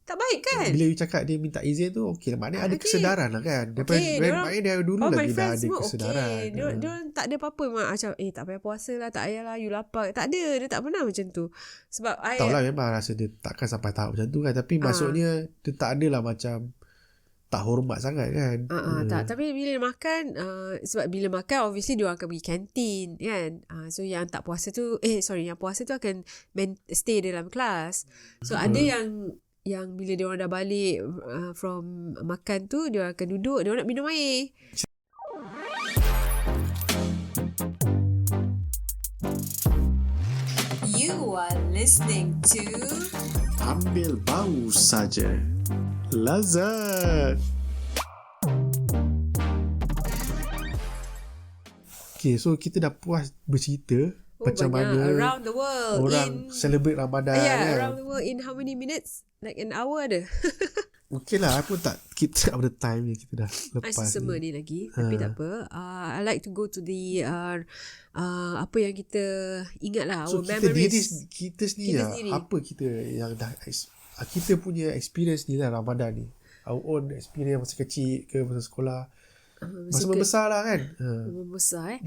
Tak baik kan? Bila you cakap dia minta izin tu, okay lah. Maknanya ada kesedaran lah kan. Maknanya dia dulu lagi dah ada kesedaran. Dia tak ada apa-apa macam tak payah puasa lah, tak payahlah you lapar. Tak ada, dia tak pernah macam tu. Sebab tahu lah, memang rasa dia takkan sampai tahap macam tu kan. Tapi maksudnya dia tak adalah macam tak hormat sangat kan. Tak. Tapi bila makan, sebab bila makan obviously dia orang akan pergi kantin kan. So yang tak puasa tu, yang puasa tu akan stay dalam kelas. So ada yang bila dia orang dah balik from makan tu, dia orang akan duduk, dia orang nak minum air. You are listening to Ambil Bau Saja Lazat. Okay, so kita dah puas bercerita macam mana around the world orang celebrate Ramadan kan? Around the world in how many minutes? Like an hour ada. Okay lah, pun tak, kita out the time ni, kita dah lepas semua ni lagi. Tapi tak apa. I like to go to the apa yang kita ingat lah, so our memories. Kita sendiri apa kita yang dah kita punya experience ni lah Ramadan ni, our own experience masa kecil ke masa sekolah, masa membesar lah kan. Membesar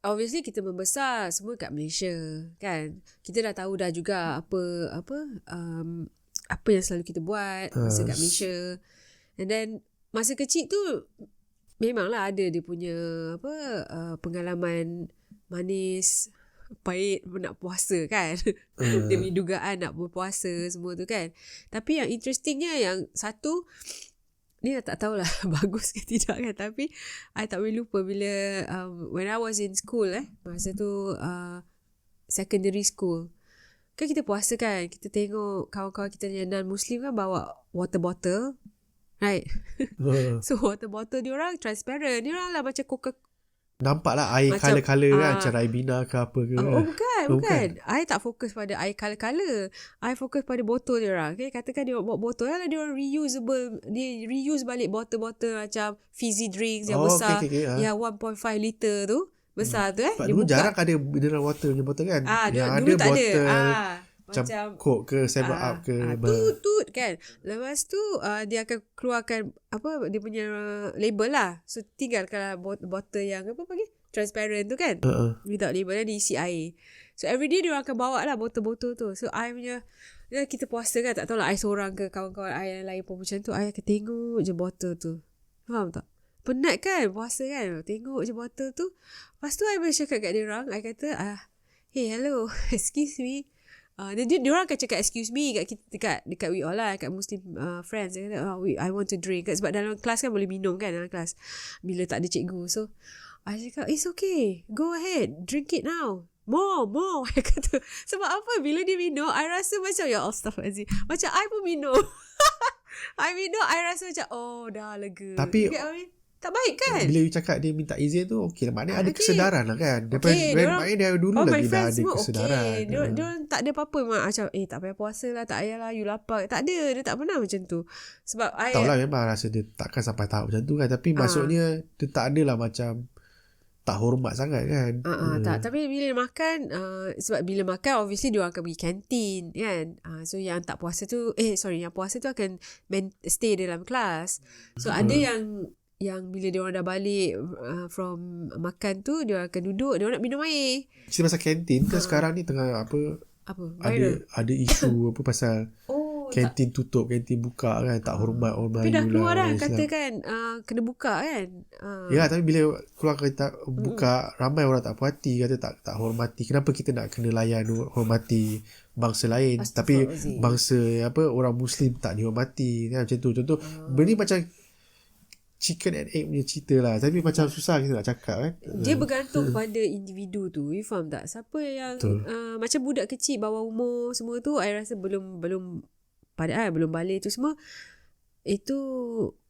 obviously kita membesar semua kat Malaysia kan. Kita dah tahu dah juga apa yang selalu kita buat masa kat Malaysia. And then masa kecil tu memanglah ada dia punya pengalaman manis, pahit nak puasa kan. Dia punya dugaan nak berpuasa semua tu kan. Tapi yang interestingnya yang satu ni tak tahulah bagus ke tidak kan, tapi I tak boleh lupa bila when I was in school masa tu secondary school kan, kita puasa kan, kita tengok kawan-kawan kita yang non-Muslim kan bawa water bottle, right? So water bottle diorang transparent, diorang lah macam Coca, nampak lah air colour-colour kan, macam Ribena ke apa ke. Bukan. I tak fokus pada air colour-colour. I fokus pada botol diorang. Okay? Katakan dia bawa botol lah, diorang reusable. Dia reuse balik botol-botol macam fizzy drinks yang besar. Yang 1.5 liter tu. Besar tu Sebab dulu jarang ada mineral water punya botol kan. Yang dulu ada tak botol ada. macam Coke ke 7up ke tut kan. Lepas tu dia akan keluarkan dia punya label lah. So tinggal kalau botol yang transparent tu kan, without label dan diisi air. So everyday dia orang akan bawa lah botol-botol tu. So I punya kita puasa kan, tak tahulah I seorang ke kawan-kawan I yang lain pun macam tu, I akan tengok je botol tu. Faham tak? Penat kan puasa kan, tengok je botol tu. Lepas tu I boleh cakap kat dia orang, I kata hey hello, excuse me. Dia orang akan cakap excuse me dekat we all lah, kat Muslim friends. Dia kata I want to drink. Sebab dalam kelas kan boleh minum kan dalam kelas bila tak ada cikgu. So I cakap it's okay, go ahead, drink it now, more I kata. Sebab apa, bila dia minum I rasa macam ya astaghfirullahaladzim, macam I pun minum. I minum, I rasa macam dah lega. Tapi tak baik kan? Bila you cakap dia minta izin tu, okay lah. Maknanya ada kesedaran lah kan. Maknanya dia dulu lagi dah ada kesedaran. Dia tak ada apa-apa macam tak payah puasa lah, tak payahlah you lapar. Tak ada, dia tak pernah macam tu. Sebab tahu lah, memang rasa dia takkan sampai tahap macam tu kan. Tapi maksudnya dia tak adalah macam tak hormat sangat kan. Tak. Tapi bila makan, sebab bila makan obviously dia orang akan pergi kantin kan. So yang tak puasa tu yang puasa tu akan stay dalam kelas. So ada yang bila dia orang dah balik from makan tu, dia orang akan duduk, dia orang nak minum air. Cerita pasal kantin kan sekarang ni tengah ada isu pasal kantin tutup, kantin buka kan, tak hormat orang Melayu. Tapi dah keluar dah kata kan kena buka kan. Ya, tapi bila keluar kata buka, ramai orang tak puas hati, kata tak hormati. Kenapa kita nak kena layan hormati bangsa lain, tapi bangsa orang Muslim tak dihormati kan, macam tu. Contoh benda macam chicken and egg punya cerita lah. Tapi macam susah kita nak cakap kan. Dia bergantung pada individu tu. You faham tak? Siapa yang macam budak kecil bawah umur semua tu, I rasa belum balik tu semua. Itu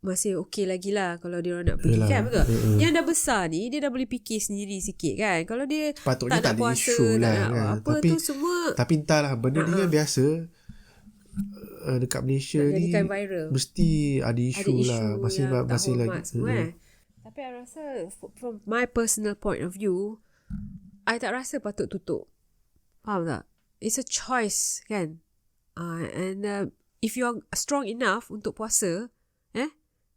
masih okey lagi lah kalau dia orang nak pergi kan, betul? Yang dah besar ni, dia dah boleh fikir sendiri sikit kan. Kalau dia patutnya tak nak puasa, tak nak apa tu semua. Tapi entahlah, benda ni kan biasa. Dekat Malaysia ni mesti ada isu lah, masih lagi Tapi I rasa from my personal point of view, I tak rasa patut tutup. Faham tak? It's a choice kan. And if you are strong enough untuk puasa,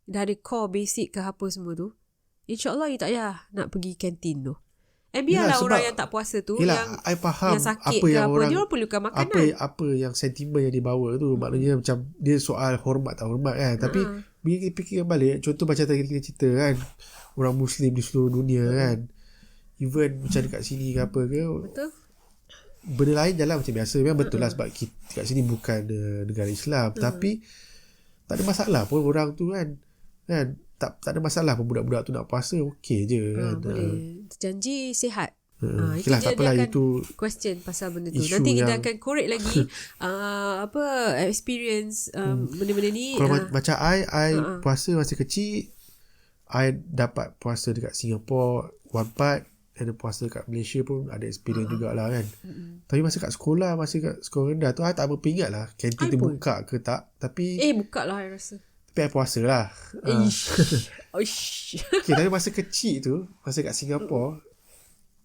dah ada core basic ke apa semua tu, InsyaAllah you tak payah nak pergi kantin tu. Biarlah orang yang tak puasa tu, I faham yang sakit apa ke yang apa, dia orang perlukan makanan. Apa yang sentimen yang dibawa tu, maknanya macam dia soal hormat tak hormat kan. Tapi bila kita fikirkan balik, contoh macam tadi kita cerita kan, orang Muslim di seluruh dunia kan, even macam dekat sini ke apa ke, betul, benda lain jalan macam biasa. Memang betul lah sebab kita kat sini bukan negara Islam, tapi tak ada masalah pun orang tu kan tak ada masalah pun budak-budak tu nak puasa, okey je kan. Boleh janji sihat. Itu tak apalah, itu question pasal benda tu. Nanti kita akan korek lagi experience benda-benda ni. Kalau macam I puasa masa kecil, I dapat puasa dekat Singapore one part, ada puasa kat Malaysia pun ada experience jugalah kan. Tapi masa kat sekolah, masa kat sekolah rendah tu, I tak berapa ingat lah kantin tu buka ke tak. Tapi buka lah I rasa. Tapi I puasa lah. Okay, tapi masa kecil tu, masa kat Singapore,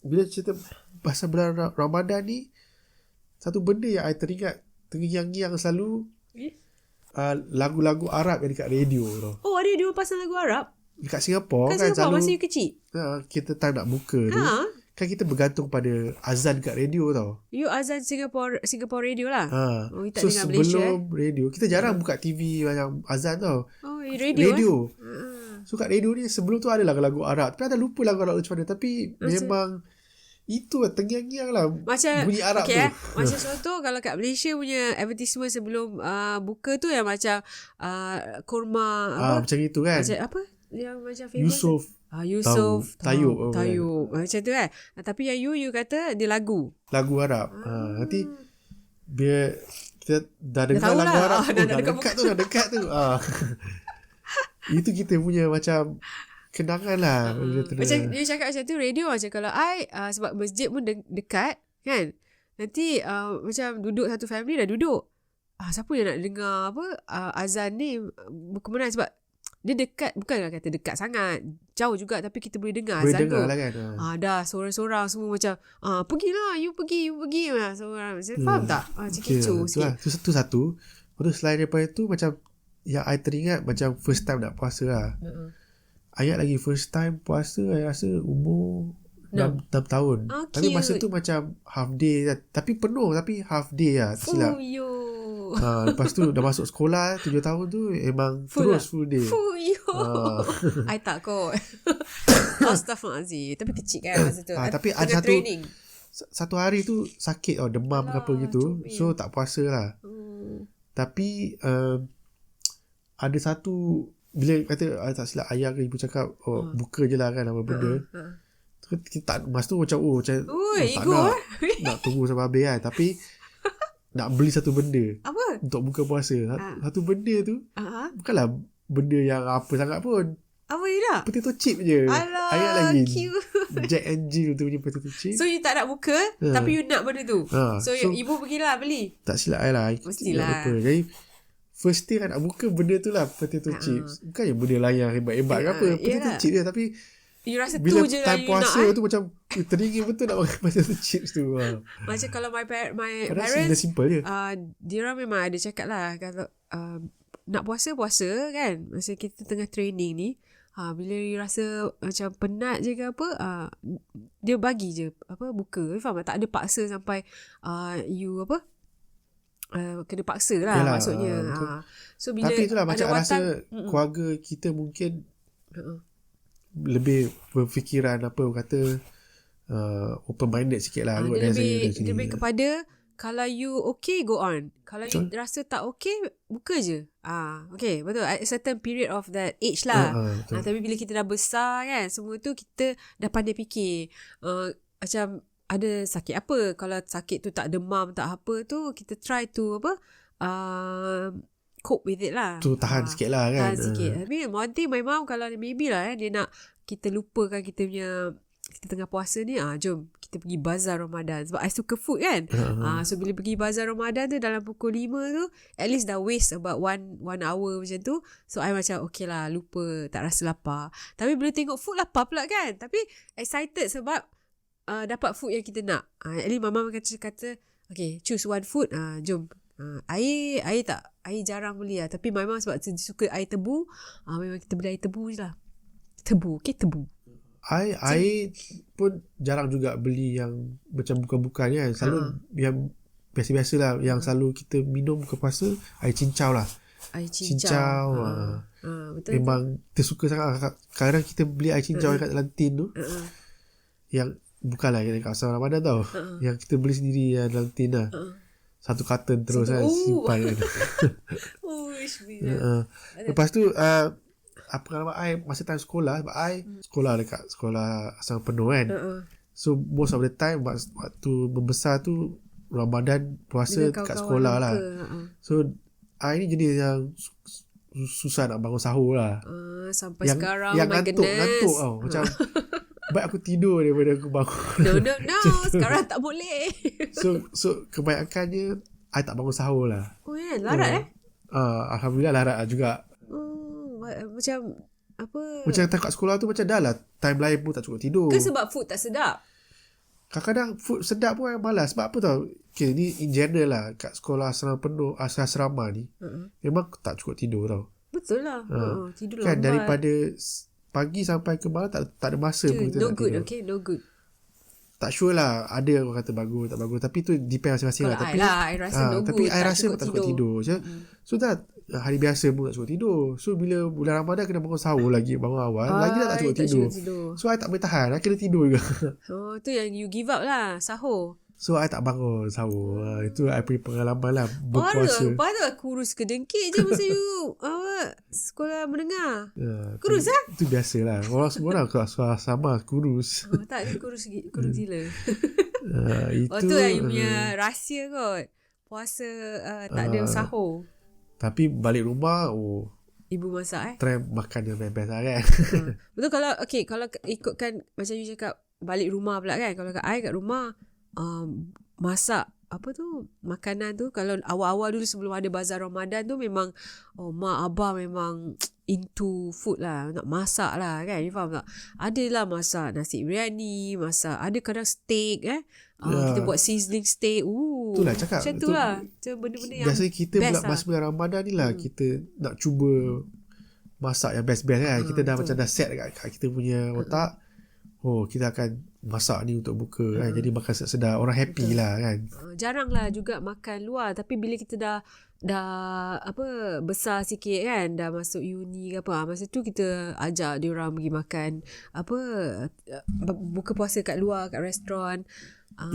bila cerita pasal bulan Ramadan ni, satu benda yang I teringat terngiang-ngiang selalu, lagu-lagu Arab yang dekat radio tu. Oh, ada dia pasang lagu Arab? Dekat Singapore kan Singapore, selalu masa you kecil? Kita time nak buka tu, kan kita bergantung pada azan kat radio tau. You azan Singapore radio lah. You tak so dengar Malaysia. Sebelum radio, kita jarang buka TV macam azan tau. Radio. So kat radio ni sebelum tu ada lagu-lagu Arab, tapi ada lupa lagu Arab macam mana. Tapi memang itu lah terngiang-ngiang lah macam, bunyi Arab tu. Macam contoh kalau kat Malaysia punya advertisement sebelum buka tu yang macam kurma macam itu kan. Macam apa yang macam famous Yusuf Tayyub macam tu kan. Tapi yang you kata dia lagu Arab. Nanti biar kita dah dengar lagu lah. Arab dah dekat tu itu kita punya macam kenangan lah. Macam dia cakap macam tu radio, macam kalau I sebab masjid pun dekat kan, nanti macam duduk satu family dah duduk, siapa yang nak dengar azan ni berkemenangan, sebab dia dekat, bukanlah kata dekat sangat, jauh juga, tapi kita boleh dengar azan tu lah kan. Dah sorang-sorang semua macam pergilah, you pergi sorang. Faham tak? Macam kecoh sikit. Tu satu. Lepas tu selain daripada tu, macam yang I teringat macam first time nak puasa lah. Ayat lagi first time puasa, I rasa umur 6 tahun. Tapi masa tu macam half day lah. Tapi penuh, tapi half day lah. Silap. Lepas tu dah masuk sekolah 7 tahun tu, memang terus full day. I tak kot. Astaghfirullahaladzim. Tapi kecil kan masa tu. Tapi ada satu hari tu sakit demam ke apa gitu. So tak puasa lah. Tapi ada satu, bila kata tak silap ayah ke ibu cakap buka je lah kan apa benda, kita tak, masa tu macam tak nak tunggu sampai habis kan. Tapi nak beli satu benda apa untuk buka puasa. Satu benda tu bukanlah benda yang apa sangat pun. Apa je dah? Potato chip je. Ayat lagi cute. Jack and Jill tu punya potato chip. So you tak nak buka, tapi you nak benda tu. So ibu pergilah beli. Tak silap I lah. Mestilah. Jadi first day nak buka benda tu lah, potato chips. Bukan yang benda lain yang hebat-hebat ke apa. Potato chips je. Tapi you rasa bila tu je time lah puasa you nak, tu macam teringin betul nak makan potato chips tu. Macam kalau my parents, simple je. Diorang memang ada cakap lah, kalau nak puasa kan, masa kita tengah training ni, bila you rasa macam penat je ke apa, dia bagi je buka. You faham tak? Tak ada paksa sampai you kena paksa lah. Yalah, maksudnya so bila tapi itulah macam rasa keluarga kita mungkin lebih berfikiran kata open minded sikit lah. Dia lebih kepada kalau you okay, go on. Kalau you rasa tak okay, buka je. Okay, betul. At a certain period of that age lah. Tapi bila kita dah besar kan, semua tu kita dah pandai fikir. Macam ada sakit apa. Kalau sakit tu tak demam, tak apa tu, kita try to cope with it lah. Tu tahan sikit lah kan. Tahan sikit. Tapi one thing my mom, kalau maybe lah dia nak kita lupakan kita punya, kita tengah puasa ni, jom kita pergi Bazaar Ramadan. Sebab I suka food kan. So bila pergi Bazaar Ramadan tu dalam pukul 5 tu, at least dah waste about one hour macam tu. So I macam okay lah, lupa, tak rasa lapar. Tapi bila tengok food, lapar pula kan. Tapi excited sebab dapat food yang kita nak. At least mama kata okay, choose one food, jom Air jarang beli lah. Tapi memang sebab dia suka air tebu, memang kita beli air tebu je lah. Tebu. Air pun jarang juga beli yang macam bukan-bukan kan. Selalu yang biasa-biasa lah. Yang selalu kita minum ke puasa, air cincau lah. Air cincau. Betul. Memang tersuka sangat. Kadang kita beli air cincau kat dalam tin tu. Yang bukanlah yang kat asal Ramadan tau. Yang kita beli sendiri yang dalam tin lah. Satu karton terus kan. Simpan kan. Lepas tu pengalaman I masa time sekolah, sebab I sekolah dekat sekolah asal penuh kan. So most of the time waktu membesar tu Ramadan puasa dekat sekolah lah. So I ni jenis yang susah nak bangun sahur lah. Sampai sekarang yang ngantuk tau. Macam baik aku tidur daripada aku bangun. No. Sekarang tak boleh. So kebanyakannya I tak bangun sahur lah. Larat Alhamdulillah larat juga. Macam apa? Macam time kat sekolah tu macam dah lah time lain pun tak cukup tidur. Ke sebab food tak sedap? Kadang-kadang food sedap pun yang malas. Sebab apa tau? Okay, ni in general lah. Kat sekolah asrama ni memang tak cukup tidur tau. Betul lah. Tidur kan, lambat. daripada pagi sampai ke malam tak ada masa pun kita no good tidur. Okay, no good. Tak sure lah. Ada orang kata bagus, tak bagus. Tapi tu depend masing-masing lah. Tapi I rasa no tapi good. I rasa pun tak cukup tidur. So dah hari biasa pun tak cukup tidur. So bila bulan Ramadan kena bangun sahur lagi, bangun awal, lagi dah tak cukup tidur. So I tak boleh tahan. I kena tidur juga. Tu yang you give up lah, sahur. So I tak bangun sahur. Itu I punya pengalaman lah berpuasa. Patut kurus ke dengkit je masa you sekolah menengah. Kurus lah. Itu biasa lah. Orang semua orang kelas sama kurus. Tak, dia kurus gila. Itu tu yang you punya rahsia kot. Puasa tak ada sahur. Tapi balik rumah, ibu masak try makan yang best lah kan. Betul. Kalau ikutkan macam you cakap balik rumah pula kan. Kalau I kat rumah masak apa tu makanan tu, kalau awal-awal dulu sebelum ada bazar Ramadan tu memang mak abah memang into food lah, nak masak lah kan, you faham tak? Adalah masak nasi biryani, masak ada kadang steak kita buat sizzling steak. Itulah cakap macam tu lah, macam benda-benda yang biasa kita masa bulan Ramadan ni lah kita nak cuba masak yang best-best kan. Kita dah macam dah set kat kita punya otak, kita akan masak ni untuk buka kan. Jadi makan sedap, orang happy lah kan. Jarang lah juga makan luar. Tapi bila kita dah besar sikit kan, dah masuk uni ke apa, masa tu kita ajak diorang pergi makan buka puasa kat luar, kat restoran.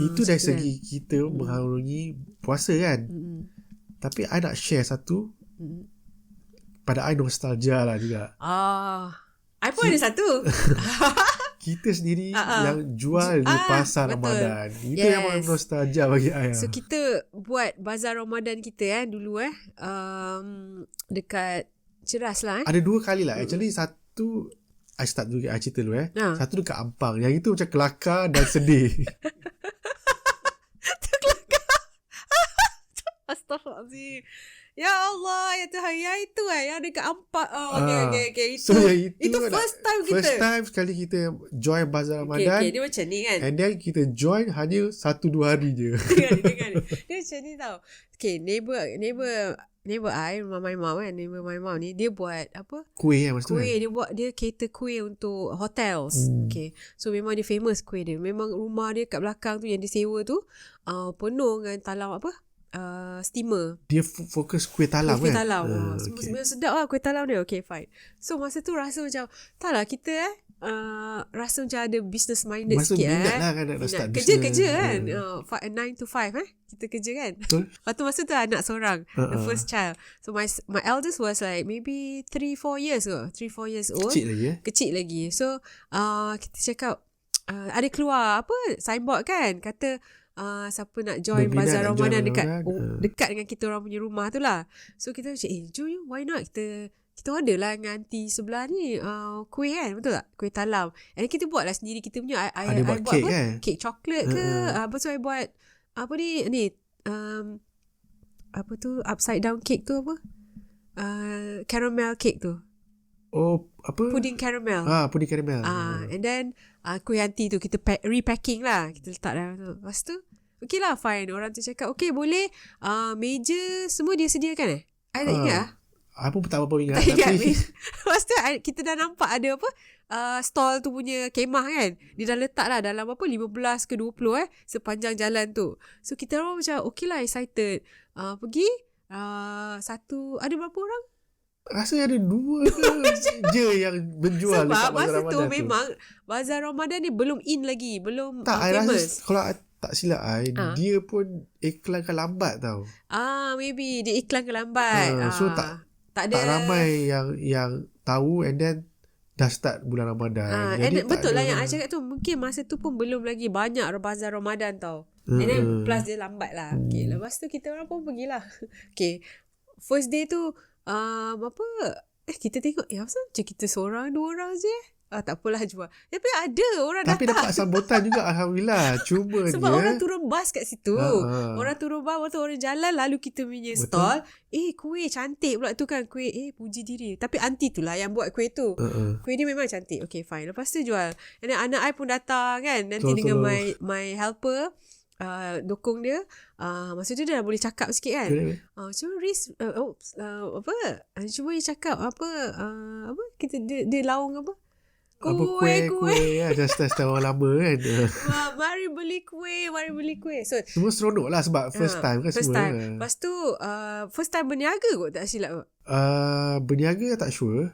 Itu dari segi kita mengharungi puasa kan. Tapi I nak share satu pada I nostalgia lah juga. I pun ada satu. Kita sendiri yang jual di pasar Ramadan. Itu yang nostalgia bagi I. So kita buat bazar Ramadan kita dulu dekat Ceras lah. Ada 2 kali lah. Actually satu I start dulu, I cerita dulu Satu dekat Ampang. Yang itu macam kelakar dan sedih. Astaghfirullahaladzim. Ya Allah, ya Tuhan, yang itu yang dekat Ampang. Okay. So itu first time kita. First time sekali kita join Bazar Ramadan. Okay, dia macam ni kan. And then kita join hanya 1-2 hari je. Dengar. Dia macam ni tau. Okay, neighbor I, rumah my mom kan. Neighbor my mom ni, dia buat apa? Kuih kan masa tu kan? Dia cater kuih untuk hotels. Okay. So memang dia famous kuih dia. Memang rumah dia kat belakang tu yang dia sewa tu penuh dengan talam apa? Steamer. Dia fokus kuih talam kuih kan? Talam. Sebenarnya sedap lah kuih talam dia. Okay, fine. So masa tu rasa macam taklah kita rasa macam ada business minded masa sikit minat lah kan nak start kerja kan 9 to 5 kita kerja kan. Betul. Lepas tu masa tu anak seorang, the first child. So my eldest was like maybe 3-4 years old. Kecil lagi. So kita cakap ada keluar apa signboard kan, kata siapa nak join Bazar Ramadan dekat dengan kita orang punya rumah tu lah. So kita macam jom why not kita order lah dengan aunty sebelah ni kuih kan, betul tak? Kuih talam. And kita buat lah sendiri kita punya. I buat kek apa? Kan? Kek coklat ke apa tu I buat apa ni apa tu upside down cake tu apa? Caramel cake tu. Apa? Pudding caramel. Pudding caramel. And then kuih aunty tu kita repacking lah. Kita letak dalam tu. Lepas tu Okay lah, fine. Orang tu cakap, okay boleh. Meja semua dia sediakan I tak ingat lah. Apa pun tak apa ingat. Tak ingat. Tapi Lepas tu kita dah nampak ada apa, stall tu punya khemah kan. Dia dah letak lah dalam 15 ke 20 sepanjang jalan tu. So kita orang macam okay lah, excited. Pergi satu, ada berapa orang? rasa ada 2 je yang menjual Sebab dekat masa Bazar tu Ramadan memang Bazar Ramadan ni belum in lagi, belum tak, I famous. rasa kalau tak silap dia pun iklankan lambat tau. Maybe dia iklankan lambat. So tak ada, tak ramai yang tahu, and then dah start bulan Ramadan. Jadi betul lah yang I cakap tu, mungkin masa tu pun belum lagi banyak Bazar Ramadan tau. And then plus dia lambat lah. Okay, lepas tu kita orang pun pergilah. Okay, first day tu kita tengok macam kita seorang 2 orang je. Tak apalah, jual. Tapi ada orang datang. Tapi dapat sambutan juga, Alhamdulillah. Cuma sebab dia, orang turun bas kat situ. Orang turun bas, waktu orang jalan, lalu kita punya stall. Kuih cantik pula tu kan. Kuih, puji diri. Tapi aunty tu lah yang buat kuih tu. Kuih dia memang cantik. Okay, fine. Lepas tu jual. And then anak I pun datang kan. Nanti dengan my helper. Dokong dia. Maksud dia dah boleh cakap sikit kan. Cuma Riz cuma dia cakap apa dia laung apa kuih just orang lama kan. mari beli kuih. So semua seronok lah sebab first time kan first semua. Time. Lepas tu first time berniaga kot, tak silap. Berniaga tak sure.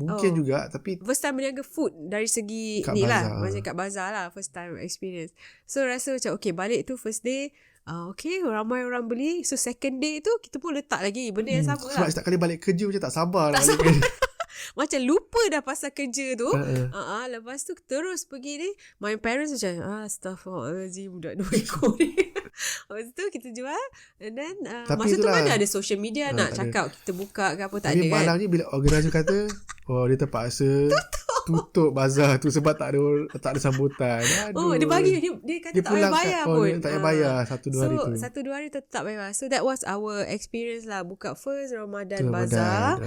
Mungkin juga, tapi first time berniaga food dari segi kat ni Bazaar. lah, macam kat Bazaar lah, first time experience. So rasa macam okay, balik tu first day okay, ramai orang beli. So second day tu kita pun letak lagi benda yang sama sebab lah. setiap kali balik kerja macam tak sabar tak nak balik kerja. Macam lupa dah pasal kerja tu. Lepas tu terus pergi ni. My parents macam astaghfirullahaladzim, budak 2 ekor ni. Lepas tu kita jual. And then masa tu mana ada social media nak cakap ada. Kita buka ke apa, tak tapi ada kan. malangnya bila organizer kata dia terpaksa tutup bazar tu sebab tak ada sambutan. Dia bagi dia kata dia tak payah bayar pun. Tak payah bayar 1-2 hari tu. 1-2 hari tu tak bayar. So that was our experience lah, buka first Ramadan Bazaar.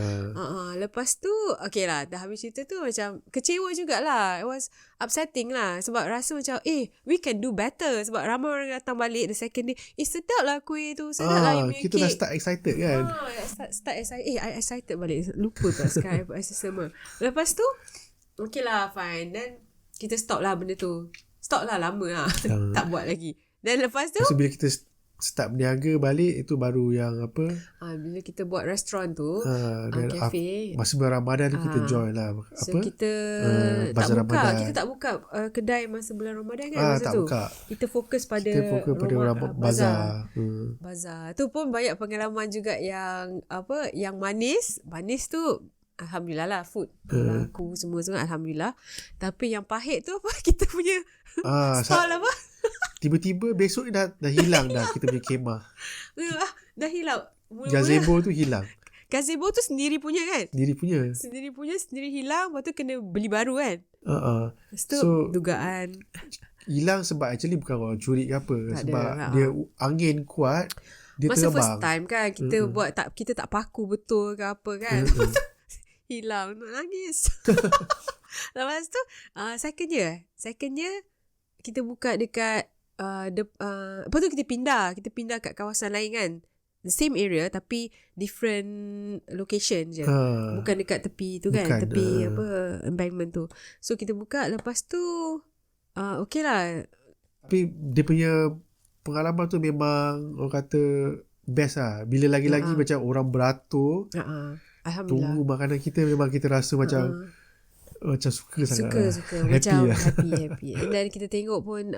Lepas tu okay lah, dah habis cerita tu macam kecewa jugalah. It was upsetting lah, sebab rasa macam we can do better. Sebab ramai orang datang balik the second day. Sedap lah kuih tu, sedap lah you punya kita cake. dah start excited kan. Start excited. I excited balik. Lupa tak sekarang semua. Lepas tu okay lah, fine. Then kita stop lah benda tu. Stop lah lama lah. Tak buat lagi. Dan lepas tu bila kita start berniaga balik, itu baru yang apa, bila kita buat restoran tu, kafe. masa bulan Ramadan kita join lah. So kita tak buka Ramadan. Kita tak buka kedai masa bulan Ramadan kan. Masa tak tu buka. kita fokus pada Bazar. Bazar tu pun banyak pengalaman juga yang yang manis tu. Alhamdulillah lah, food laku semua Alhamdulillah. Tapi yang pahit tu kita punya stall apa, tiba-tiba besok dah hilang dah kita punya khemah. Dah hilang. Gazebo tu hilang. Gazebo tu sendiri punya kan. Sendiri hilang. Lepas tu kena beli baru kan. Lepas tu dugaan hilang sebab actually bukan orang curi ke apa. Sebab dia angin kuat, dia masa terbang. First time kan kita buat, kita tak paku betul ke apa kan. Hilang, nak nangis. Lepas tu second year kita buka dekat lepas tu kita pindah kat kawasan lain kan, the same area tapi different location je. Bukan dekat tepi tu kan, tepi embankment tu. So kita buka, lepas tu okay lah. Tapi dia punya pengalaman tu memang orang kata best lah. Bila lagi-lagi macam orang beratur, Alhamdulillah, tunggu makanan kita, memang kita rasa macam suka sangat. Suka macam happy. And then kita tengok pun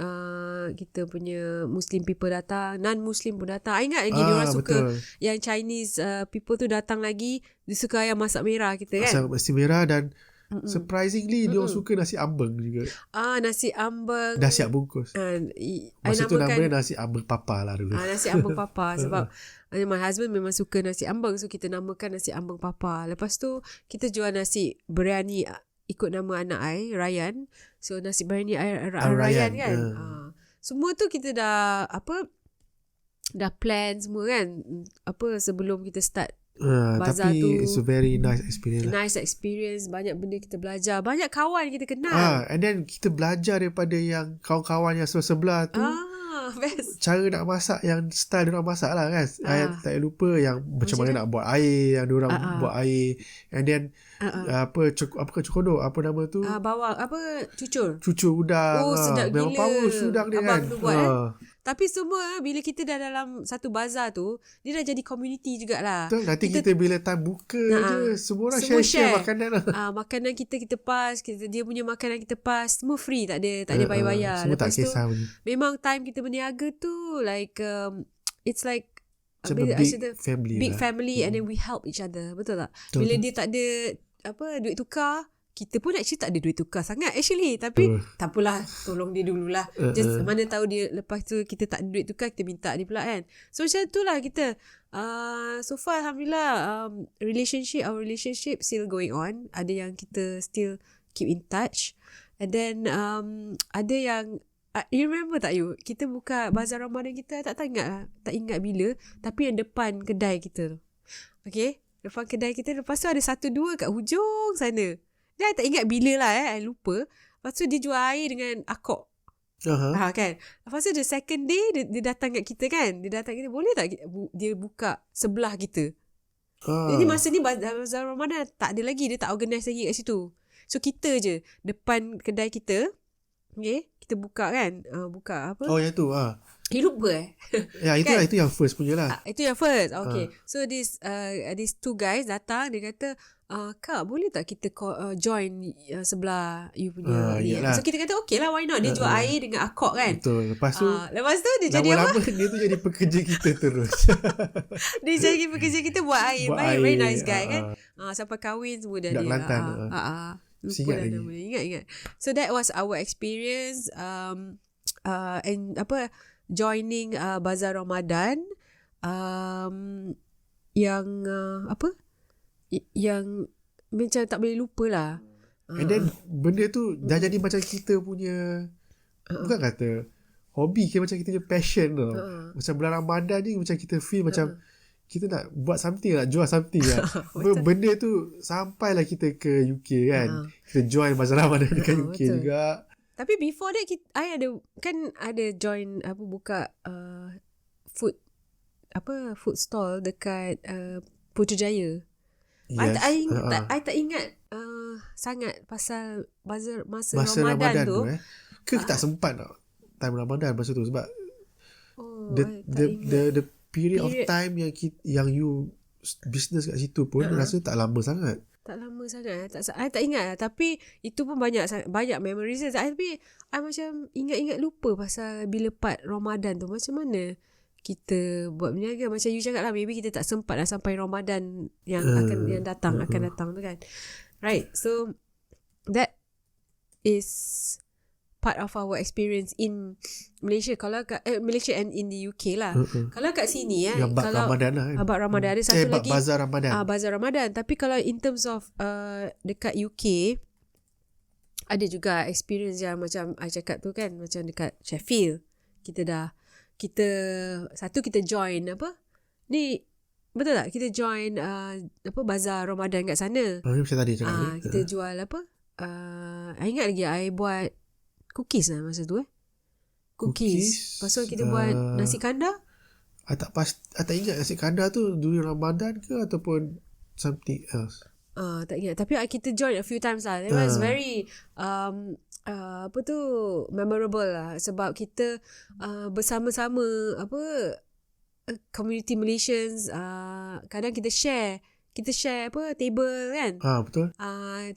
kita punya Muslim people datang, non-Muslim pun datang. I ingat lagi dia orang suka yang Chinese people tu datang lagi. Dia suka ayam masak merah kita kan. Masak merah dan surprisingly dia orang suka nasi ambeng juga. Nasi ambeng dah siap bungkus. Masa tu namanya nasi ambeng papa lah dulu. Nasi ambeng papa sebab my husband memang suka nasi ambeng, so kita namakan nasi ambeng papa. Lepas tu kita jual nasi biryani ikut nama anak I, Ryan. So nasi biryani Ryan kan. Semua tu kita dah plan semua kan, sebelum kita start Bazaar tapi tu. It's a very nice experience. Banyak benda kita belajar, banyak kawan kita kenal. And then kita belajar daripada yang kawan-kawan yang sebelah tu. Best. cara nak masak yang style diorang masak lah kan. Tak payah lupa yang macam mana nak buat air, yang diorang buat air, and then apa cokodok, apa nama tu, bawang cucur udang. sedap memang gila. power udang dia Abang kan. tu buat Tapi semua bila kita dah dalam satu bazar tu, dia dah jadi community jugalah. Betul, nanti kita bila time buka je, semua orang share makanan lah. Makanan kita pass, dia punya makanan kita pass, semua free, tak ada bayar-bayar. Semua Lepas tak kisah punya. memang time kita berniaga tu like it's like big family and then we help each other. Betul tak? Bila dia tak ada duit tukar, kita pun actually tak ada duit tukar sangat actually, tapi tak apalah, tolong dia dululah. Just mana tahu dia lepas tu kita tak ada duit tukar, kita minta dia pula kan. So macam tu lah kita so far alhamdulillah, our relationship still going on. Ada yang kita still keep in touch, and then ada yang you remember tak you, kita buka bazar Ramadan kita, tak ingat bila, tapi yang depan kedai kita tu, okay, depan kedai kita, lepas tu ada 1-2 kat hujung sana. Dia tak ingat bila lah, I lupa. Lepas tu dia jual air dengan akok. Kan. Lepas tu the second day dia datang kat kita kan. Dia datang kita, boleh tak dia buka sebelah kita? Jadi masa ni bazar Ramadan tak ada lagi, dia tak organise lagi kat situ. So kita je depan kedai kita, okay, kita buka kan. Buka apa? Oh yang tu lupa ya itu kan? Itu yang first punya lah. Itu yang first. Okay. So these two guys datang, dia kata, Kak, boleh tak kita join sebelah you punya ni? So kita kata okay lah, why not. Dia jual air dengan akok kan. Betul. Lepas tu dia jadi apa? Dia tu jadi pekerja kita terus. Dia jadi pekerja kita buat air. Very nice guy kan. Sampai kahwin semua dah dia. Kelantan. Lupa dah namanya. Ingat. So that was our experience and joining Bazar Ramadan yang yang macam tak boleh lupa lah. And then benda tu dah jadi macam kita punya bukan kata hobi, macam kita punya passion tau. Macam bulan Ramadan ni macam kita feel macam kita nak buat something, nak jual something lah. Benda tu sampailah kita ke UK kan. Kita join Bazar Ramadan dekat UK juga. Tapi before that I ada join buka food stall dekat Putrajaya. Yes. I tak ingat sangat pasal masa Ramadan tu. Ke tak sempat tak time Ramadan masa tu, sebab the period of time yang you business kat situ pun rasa tak lama sangat. I tak ingat lah. Tapi itu pun banyak memories. Tapi I macam ingat lupa pasal bila part Ramadan tu macam mana kita buat berniaga. Macam you cakap lah, maybe kita tak sempat lah sampai Ramadan yang akan datang tu kan. Right. So that is part of our experience in Malaysia. Kalau kat Malaysia and in the UK lah. Kalau kat sini yang kalau Ramadan lah kan. Ramadan ada satu lagi Bazar Ramadan. Bazar Ramadan. Tapi kalau in terms of dekat UK, ada juga experience yang macam I cakap tu kan, macam dekat Sheffield kita join ni, betul tak, kita join Bazar Ramadan kat sana. Macam tadi cakap kita jual I ingat lagi I buat cookies lah masa tu cookies. Lepas tu kita buat nasi kandar. I tak ingat nasi kandar tu during Ramadan ke ataupun something else. Tak ingat. Tapi kita join a few times lah. It was very memorable lah. Sebab kita bersama-sama community Malaysians, kadang kita share table kan. Betul.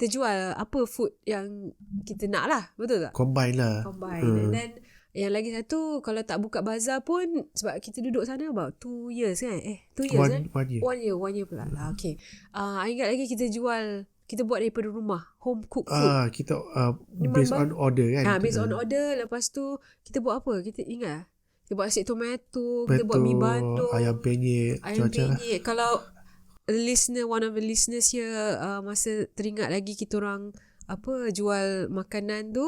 Kita jual apa food yang kita nak lah. Betul tak? Combine lah. And then yang lagi satu, kalau tak buka bazar pun, sebab kita duduk sana about 2 years kan. 2 years 1 year pula lah. Okay. I ingat lagi kita buat daripada rumah, home cook food. Kita based on order kan. Based on order. Lepas tu kita buat apa? Kita ingat kita buat nasi tomato, kita buat mi bandung, ayam penyet. Kalau one of the listeners here masa teringat lagi kita orang jual makanan tu,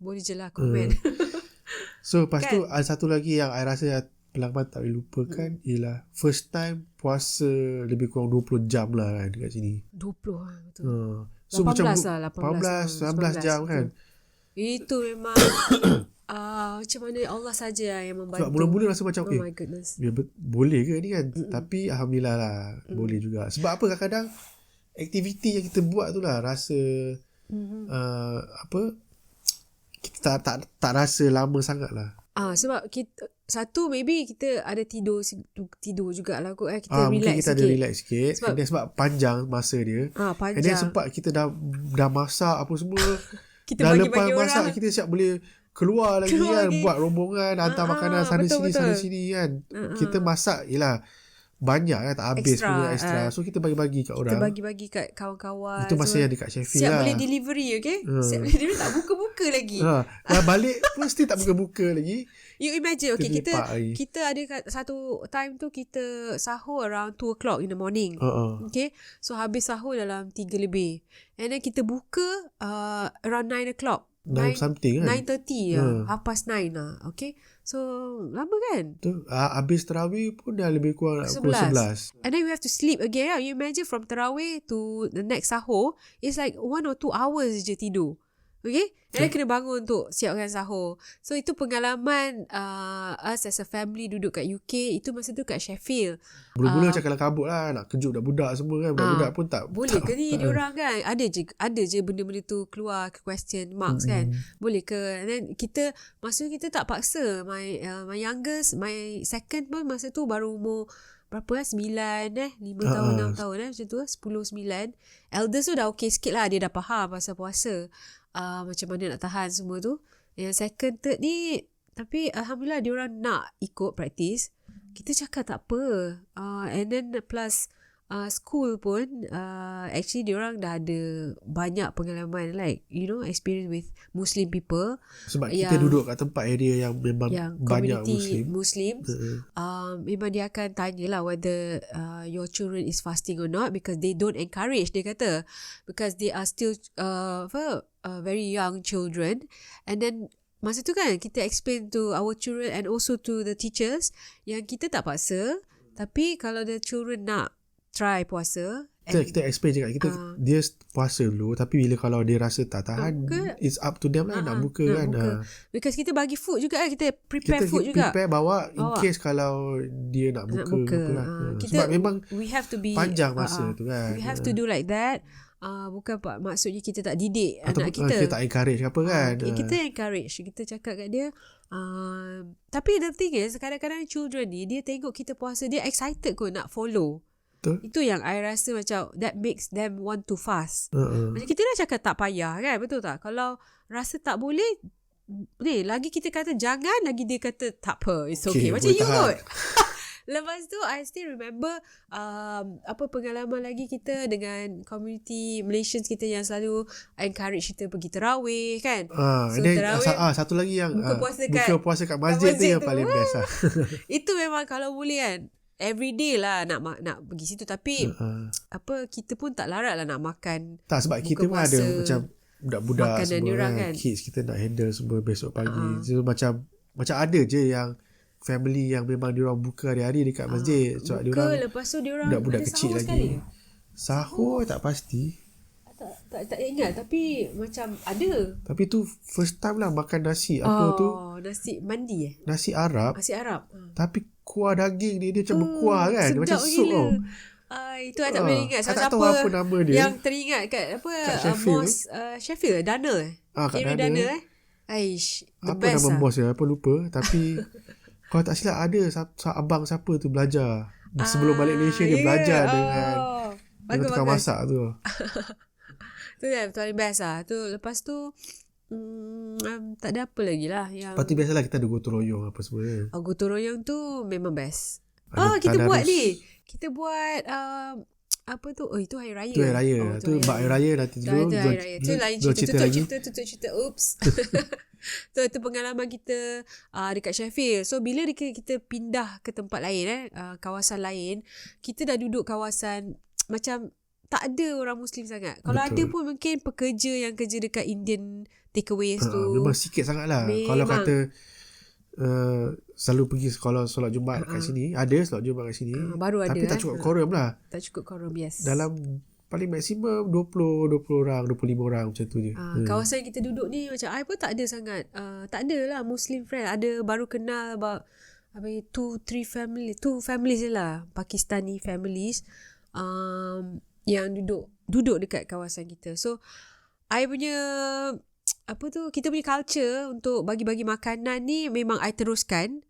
boleh je lah komen. So lepas tu ada satu lagi yang I rasa pelanggan tak boleh lupakan, ialah first time puasa lebih kurang 20 jam lah kan dekat sini. 20 betul. So 18 macam lah, 19 jam kan. Itu memang Macam mana Allah saja yang membantu. Sebab mula-mula rasa macam my goodness. boleh ke ni kan? Tapi alhamdulillah lah boleh juga. Sebab apa, kadang-kadang aktiviti yang kita buat tu lah rasa kita tak rasa lama sangat lah. Sebab kita, satu maybe kita ada tidur jugalah kot. Kita relax mungkin kita sikit. ada relax sikit. Sebab panjang masa dia. Panjang. And then sempat kita dah masak apa semua. Kita dah bagi-bagi lepas orang. masak kita siap boleh keluar lagi kan. Buat rombongan, hantar makanan sana sini kan. Kita masak yelah banyak kan, tak habis extra. So kita bagi-bagi kat orang. Kita bagi-bagi kat kawan-kawan. Itu masa yang dekat Sheffield siap lah. boleh delivery, okay? Siap boleh delivery, tak buka-buka lagi. Dah balik mesti tak buka-buka lagi. You imagine, okay, kita kita ada satu time tu kita sahur around 2 o'clock in the morning. Okay, so habis sahur dalam 3 lebih. And then kita buka around 9 o'clock. 9 something kan, 9:30 9:30 lah. Okay, so lama kan tu. Habis tarawih pun dah lebih kurang 11. And then we have to sleep again. You imagine from tarawih to the next sahur, it's like 1 or 2 hours je tidur. Okay, and then kena bangun untuk siapkan sahur. So itu pengalaman us as a family duduk kat UK. Itu masa tu kat Sheffield. Mula-mula macam kalau kabut lah, nak kejut budak-budak semua kan. Budak-budak pun tak boleh ke ni diorang kan. Ada je benda-benda tu keluar ke question marks kan. Boleh ke. And then kita masa kita tak paksa. My youngest, my second pun masa tu baru umur berapa 9 5 tahun 6 tahun macam tu 10 9. Eldest tu dah okay sikit lah, dia dah faham pasal puasa, macam mana nak tahan semua tu. Yang second third ni, tapi alhamdulillah diorang nak ikut praktis. Kita cakap tak apa. And then plus school pun actually diorang dah ada banyak pengalaman, like experience with Muslim people. Sebab kita duduk kat tempat area yang memang banyak Muslim. Memang dia akan tanya lah whether your children is fasting or not, because they don't encourage, dia kata, because they are still very young children. And then masa tu kan kita explain to our children and also to the teachers yang kita tak paksa, tapi kalau the children nak try puasa, kita explain cakap dia puasa dulu, tapi bila kalau dia rasa tak tahan, it's up to them lah nak buka kan. Because kita bagi food juga kan, kita prepare food juga, prepare bawa in case kalau dia nak buka sebab memang we have to be panjang masa tu kan. We have to do like that. Bukan maksudnya kita tak didik anak kita tak encourage apa kan. Kita encourage, kita cakap kat dia. Tapi the thing is, kadang-kadang children ni dia tengok kita puasa, dia excited kot nak follow. Itu yang I rasa macam that makes them want to fast. Macam kita dah cakap tak payah kan, betul tak? Kalau rasa tak boleh ni, lagi kita kata jangan, lagi dia kata tak apa, it's okay. Macam you kot. Lepas tu I still remember pengalaman lagi kita dengan community Malaysians kita yang selalu encourage kita pergi terawih kan. So terawih, satu lagi yang buka puasa kat masjid tu yang paling best lah. Itu memang kalau boleh kan everyday lah nak pergi situ, tapi kita pun tak larat lah nak makan. Tak, sebab kita pun ada macam budak-budak semua kan. Kids kita nak handle semua besok pagi. So macam ada je yang family yang memang diorang buka hari-hari dekat masjid. So buka, lepas tu diorang budak kecil lagi. Sahur tak pasti. Tak ingat, tapi macam ada. Tapi tu first time lah makan nasi nasi mandi nasi Arab. Tapi kuah daging dia macam berkuah kan, dia macam sup tau. Itu I tak boleh ingat siapa tahu apa nama dia yang teringat kat Sheffield Daniel kat Daniel the apa best nama bos dia, apa lupa. Tapi kalau tak silap ada abang siapa tu belajar sebelum balik Malaysia, dia belajar dengan tukang masak tu. Tu yang paling best lah tu. Lepas tu tak ada apa lagi lah yang... Lepas tu biasalah kita ada gotong royong apa semua. Gotong royong tu memang best. Kita buat ni. Kita buat apa tu? Itu hari raya. Tu hari raya. Tu bak hari raya nanti dulu. Tu hari raya. Tu lain cerita. Tutup cerita. Oops. Tu pengalaman kita dekat Sheffield. So bila kita pindah ke tempat lain kawasan lain, kita dah duduk kawasan macam tak ada orang Muslim sangat. Kalau ada pun mungkin pekerja yang kerja dekat Indian takeaways tu. Memang sikit sangat lah. Kalau kata selalu pergi sekolah solat Jumaat kat sini, ada solat Jumaat kat sini, baru ada, tapi tak cukup quorum lah. Tak cukup quorum, yes. Dalam paling maksimum 20 orang, 25 orang macam tu je. Kawasan kita duduk ni macam I pun tak ada sangat. Tak ada lah Muslim friend. Ada baru kenal about 2 families je lah. Pakistani families yang duduk dekat kawasan kita. So I punya kita punya culture untuk bagi-bagi makanan ni memang I teruskan.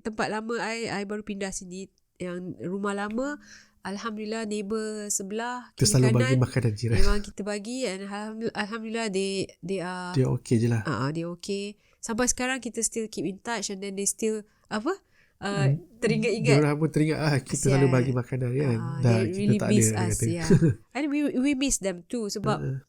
Tempat lama I baru pindah sini. Yang rumah lama, alhamdulillah neighbor sebelah kita selalu bagi makanan jiran. Memang kita bagi, and alhamdulillah they are dia okay je lah. Dia okay. Sampai sekarang kita still keep in touch, and then they still teringat-ingat. Diorang pun teringat kita selalu bagi makanan kan. They really miss us. And we miss them too sebab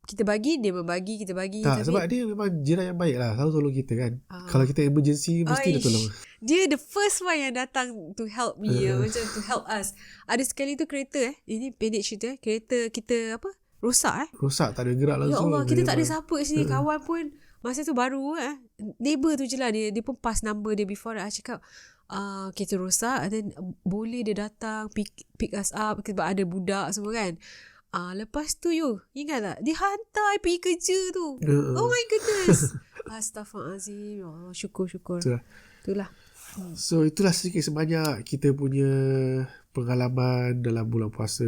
kita bagi, dia membagi, kita bagi. Tak, sebab dia memang jiran yang baik lah. Selalu tolong kita kan. Kalau kita emergency, mesti dia tolong. Dia the first one yang datang to help me. Macam to help us. Ada sekali tu kereta ini pendek cerita. Kereta kita rosak Rosak, tak ada gerak langsung. Ya Allah, kita tak ada siapa kat sini. Kawan pun masa tu baru neighbor tu je lah. Dia pun pass number dia before I cakap kereta rosak, and then boleh dia datang pick us up sebab ada budak semua kan. Lepas tu ingat tak? Dia hantar I pergi kerja tu. Oh my goodness. Astaghfirullahaladzim. Syukur. Itulah. So itulah sedikit sebanyak kita punya pengalaman dalam bulan puasa.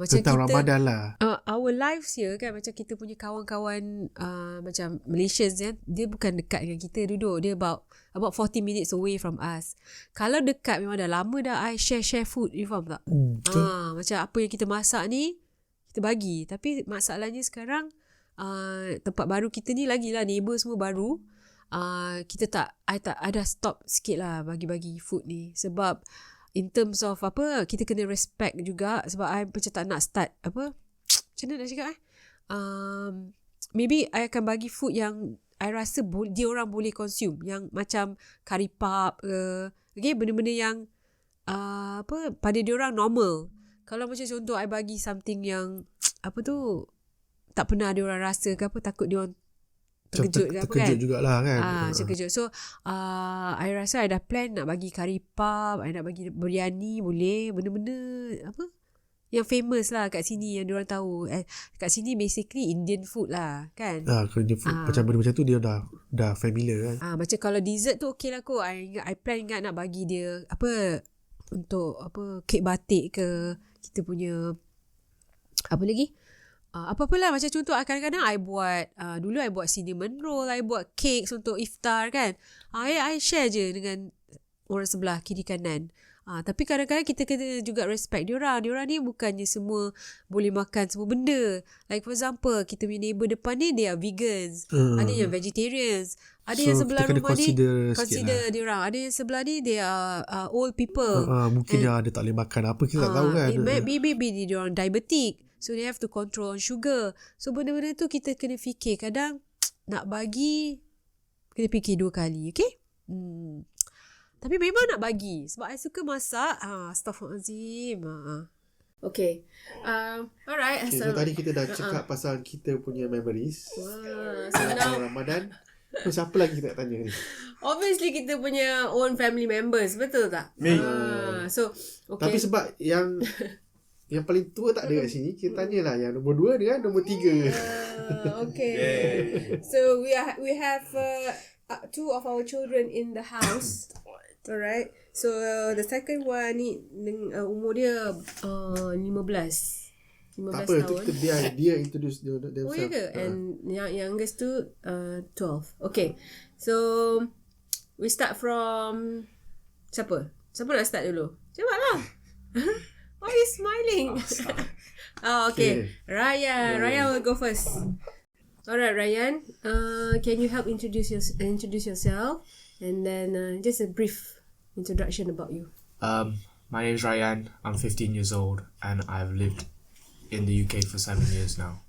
Tentang Ramadan lah. Our lives here kan, macam kita punya kawan-kawan macam Malaysians dia bukan dekat dengan kita duduk. Dia about 40 minutes away from us. Kalau dekat memang dah lama dah I share food. You faham tak? Macam apa yang kita masak ni kita bagi. Tapi masalahnya sekarang tempat baru kita ni lagilah neighbor semua baru. I ada stop sikit lah bagi-bagi food ni. Sebab in terms of kita kena respect juga. Sebab I macam tak nak start macam mana nak cakap maybe I akan bagi food yang I rasa dia orang boleh consume. Yang macam curry puff ke, benda-benda yang pada dia orang normal. Kalau macam contoh I bagi something yang tak pernah dia orang rasa ke takut dia orang terkejut ke terkejut jugalah kan. Terkejut. So I rasa I dah plan nak bagi curry puff, I nak bagi biryani boleh, benda-benda yang famous lah kat sini yang dia orang tahu. Kat sini basically Indian food lah kan. Indian food macam benda macam tu dia dah familiar kan. Macam kalau dessert tu okey lah kot. I plan ingat nak bagi dia untuk kek batik ke, kita punya apa lagi apa-apalah. Macam contoh kadang-kadang I buat dulu I buat cinnamon roll, I buat cakes untuk iftar kan. I share je dengan orang sebelah kiri kanan. Tapi kadang-kadang kita kena juga respect diorang ni bukannya semua boleh makan semua benda. Like for example, kita punya neighbor depan ni dia vegans, ada yang vegetarians, ada yang sebelah rumah ni consider diorang, ada yang sebelah ni dia old people, mungkin dia ada tak boleh makan apa kita tak tahu kan. Maybe diorang diabetic, so they have to control on sugar. So benda-benda tu kita kena fikir. Kadang nak bagi kena fikir 2 kali. Okay. Tapi memang nak bagi sebab I suka masak. Astaghfirullahaladzim. Okay. Alright. Okay, so tadi kita dah cakap pasal kita punya memories. So Ramadan. So siapa lagi kita nak tanya ni? Obviously kita punya own family members. Betul tak? So okay. Tapi sebab yang paling tua tak ada kat sini, kita tanyalah yang nombor 2 dengan nombor 3. Okay. So we have 2 of our children in the house. Alright. So the second one ni umur dia 15 tak apa, tahun. Dia introduce themselves. Oh ya ke? And yang youngest tu 12. Okay. So we start from siapa nak start dulu? Cepatlah. Why are you smiling? Okay. Ryan will go first. Alright, Ryan. Can you help introduce yourself? And then just a brief introduction about you. My name is Ryan. I'm 15 years old and I've lived in the UK for 7 years now.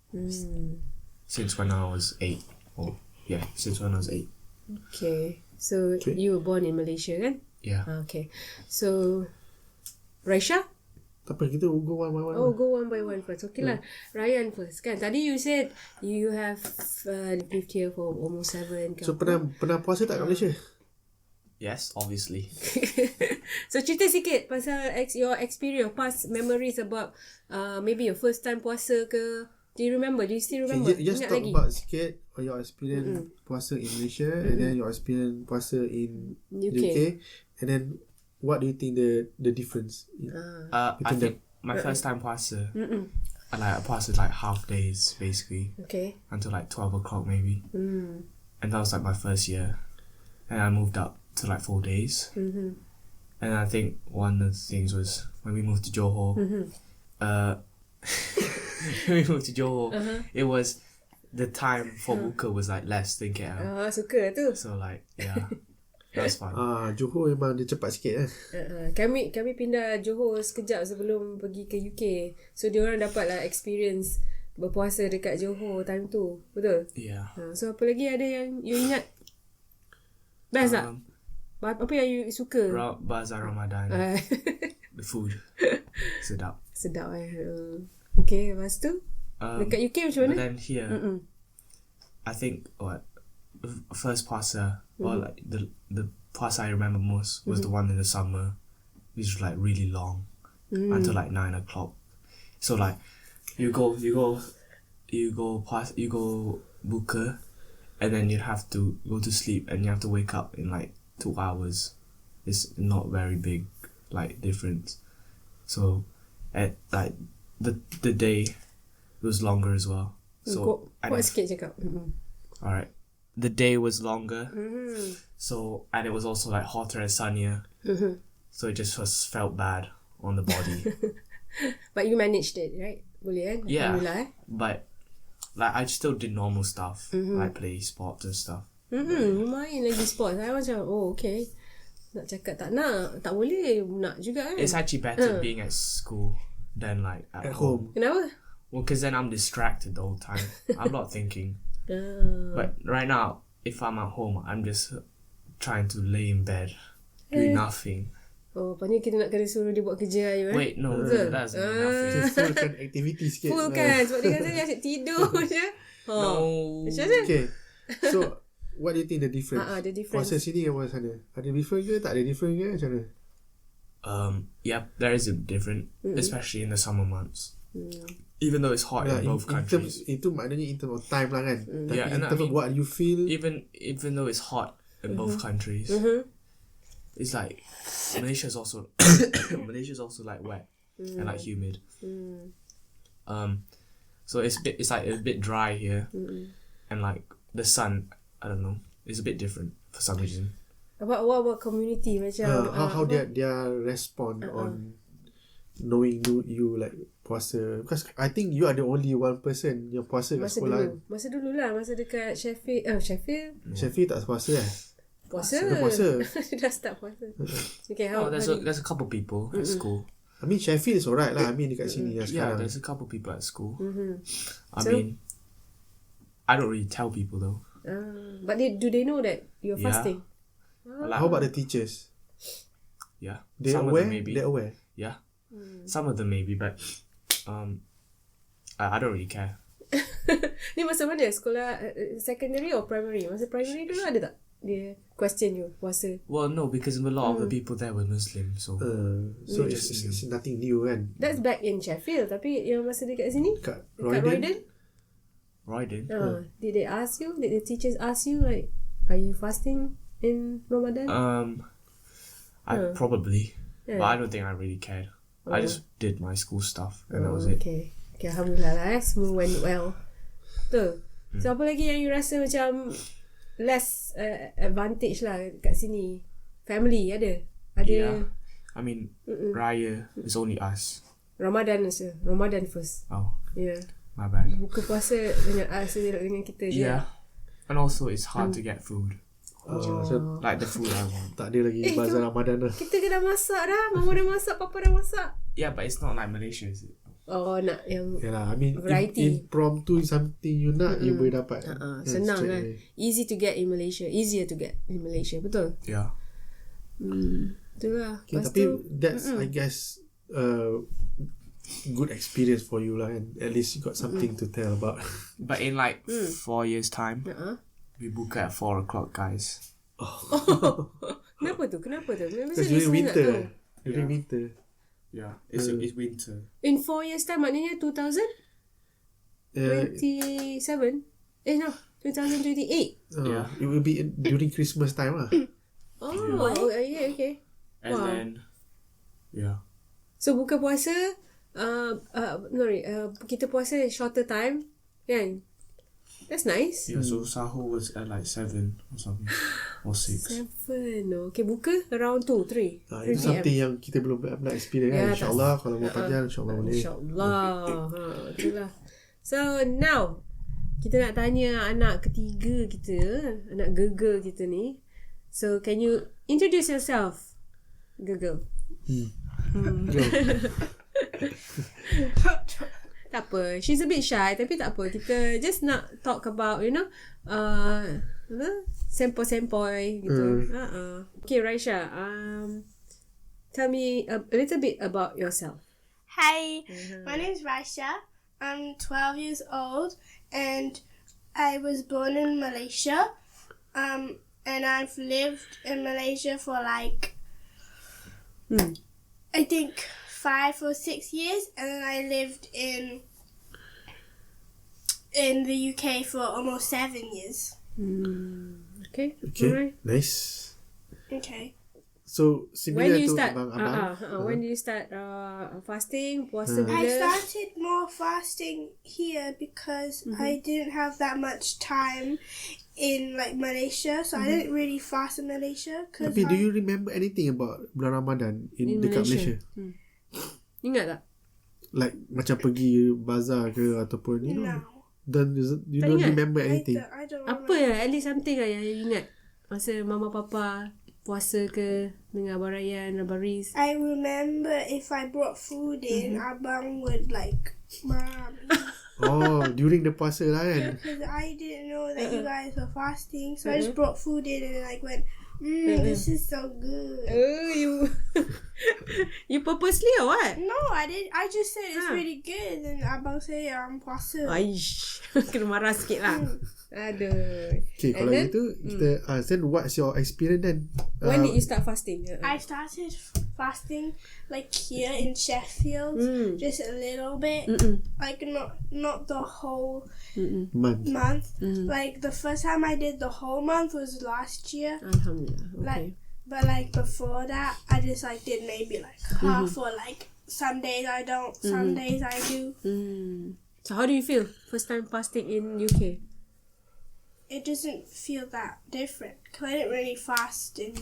Since when I was 8. Since when I was 8. Okay. So you were born in Malaysia kan? Yeah. Okay. So Raisha? Tak apa, kita go one by one. Go one by one first. Okay lah. Ryan first kan. Tadi you said you have lived here for almost 7. So pernah puasa tak kat Malaysia? Yes, obviously. So cerita sikit pasal your experience, past memories about maybe your first time puasa ke. Do you remember? Do you still remember? Okay, just Ingat talk lagi? about sikit your experience puasa in Malaysia and then your experience puasa in UK, and then what do you think the difference? I think my first time puasa, I puasa like half days basically. Okay. Until like 12 o'clock maybe. And that was like my first year. And I moved up to like 4 days. And I think one of the things was when we moved to Johor, when we moved to Johor, it was the time for buka was like less than KL. Suka tu. So like, yeah, that was fun. Johor memang dia cepat sikit Kami pindah Johor sekejap sebelum pergi ke UK. So diorang dapat lah experience berpuasa dekat Johor time tu. Betul? Yeah. So apa lagi ada yang you ingat? Best tak? Apa yang you suka? Bazaar Ramadan. The food. Sedap. Sedap Okay, lepas tu dekat UK macam mana? But then here, I think first puasa, or like the puasa I remember most was the one in the summer, which was like really long until like 9 o'clock. So like you go buka, and then you have to go to sleep and you have to wake up in like 2 hours. It's not very big like difference. So at like the day was longer as well. So kuat sikit cakap. Alright. The day was longer. So and it was also like hotter and sunnier. So it just felt bad on the body. But you managed it, right? Boleh kan? Yeah. Alhamdulillah. But like I still did normal stuff. Like play sports and stuff. You main lagi sports. I macam okay. Nak cakap tak nak, tak boleh, nak juga kan. It's actually better being at school than like at home. Kenapa? Well, because then I'm distracted the whole time. I'm not thinking. But right now, if I'm at home, I'm just trying to lay in bed, do nothing. Lepas kita nak kena suruh dia buat kerja ayu Wait, no, that's nothing. fullkan aktiviti sikit full kan. Sebab dia kata dia asyik tidur je. No. Macam mana? Okay, so what do you think the difference? The difference. Puasa sini dengan puasa sana, ada different ke? Tak ada different ke? Macam mana? Yeah, there is a different, especially in the summer months. Even though it's hot in both countries. Itu maknanya in terms of time lah kan. Tapi Yeah, in terms of what you feel, even though it's hot in both countries, it's like Malaysia's also like wet and like humid. So it's like a bit dry here, and like the sun, I don't know, is a bit different for some reason. What about community macam how their respond on knowing you like puasa, because I think you are the only one person yang puasa kat sekolah. Masa dulu lah, masa dekat Sheffield. Sheffield tak puasa Puasa. Dah puasa. Dah start puasa. Okay, There's a couple people at school. I mean Sheffield is alright lah. I mean dekat sini Yeah, sekarang. there's a couple people at school. I mean, I don't really tell people though. But do they know that you're Yeah. fasting? Like, How about the teachers? yeah, They some aware? of them maybe. They're aware. Yeah, some of them maybe, but I don't really care. Ni masa mana? Sekolah secondary or primary? Masa primary dulu ada tak dia question you puasa? Well, no, because a lot of the people there were Muslim, so So it's nothing new kan. That's back in Sheffield. Tapi yang masa dekat sini? Kat Dekat Royden? Royden. Did they ask you? Did the teachers ask you like, are you fasting in Ramadan? I probably, Yeah. but I don't think I really cared. I just did my school stuff and that was it. Okay, Alhamdulillah lah semua went well. Betul. So apa lagi yang you rasa macam less advantage lah kat sini? Family ada? Yeah. I mean, Raya is only us. Ramadan first. Oh, Yeah. my bad. Buka puasa dengan us dengan kita je. Yeah. And also it's hard to get food. So Like the food I want. tak ada lagi bazar Ramadan lah. Kita kena masak dah. Mama dah masak, papa dah masak. Yeah, but it's not like Malaysia, is it? Oh, nak yang Yalah, I mean variety. impromptu something you nak, you boleh dapat. senang straight kan. away. Easier to get in Malaysia. Betul? Yeah. Itulah. Okay, Lepas tapi tu, that's I guess good experience for you lah, and at least you got something to tell about. But in like 4 years time, we book at 4 o'clock, guys. Kenapa tu? Because during listener nak winter. tahu. During winter. Yeah, it's winter. In 4 years time, maknanya 2027? No, 2028. Yeah. It will be during Christmas time lah. Yeah, okay. And then, yeah. So buka puasa, kita puasa shorter time, kan? That's nice. Yeah, so sahur was at like 7 or something. Or 6. 7. Okay, buka around 2, 3. Itu something yang kita belum pernah experience kan. InsyaAllah kalau mau panjang InsyaAllah boleh. InsyaAllah. Itulah. So now, kita nak tanya anak ketiga kita, anak Gegel kita ni. So can you introduce yourself, Gegel? Tak apa, she's a bit shy tapi tak apa, kita just nak talk about sempoi-sempoi gitu. Okay, Raisha, tell me a little bit about yourself. Hi, my name's Raisha. I'm 12 years old and I was born in Malaysia. And I've lived in Malaysia for like I think 5 or 6 years, and then I lived in the UK for almost 7 years. Okay. Okay, nice. Okay. So similar When do you to start? abang-abang. When do you start fasting? Puasa bila? I started more fasting here because I didn't have that much time in like Malaysia, so I didn't really fast in Malaysia. Tapi do you remember anything about bulan Ramadan in dekat Malaysia? Ingat tak? Like macam pergi Bazaar ke ataupun No. Then you Tak don't ingat? remember anything? I don't Apa ya? At least something lah yang you ingat. Masa mama papa puasa ke dengan abang Ryan, abang Riz. I remember if I brought food in, Abang would like, Mom, Oh, during the puasa lah kan? because I didn't know that you guys were fasting, so I just brought food in and like went, this is so good. Oh, you purposely or what? No, I didn't. I just said it's really good, and Abang said I'm puasa. Aish, kena marah sikit lah. Aduh. Okay, And kalau then, gitu kita then what's your experience then? When did you start fasting? I started fasting like here in Sheffield, just a little bit, like not the whole month. Like the first time I did the whole month was last year. Alhamdulillah. Okay. But like before that, I just like did maybe like half or like some days I don't, some days I do. So how do you feel first time fasting in UK? It doesn't feel that different because I didn't really fast in.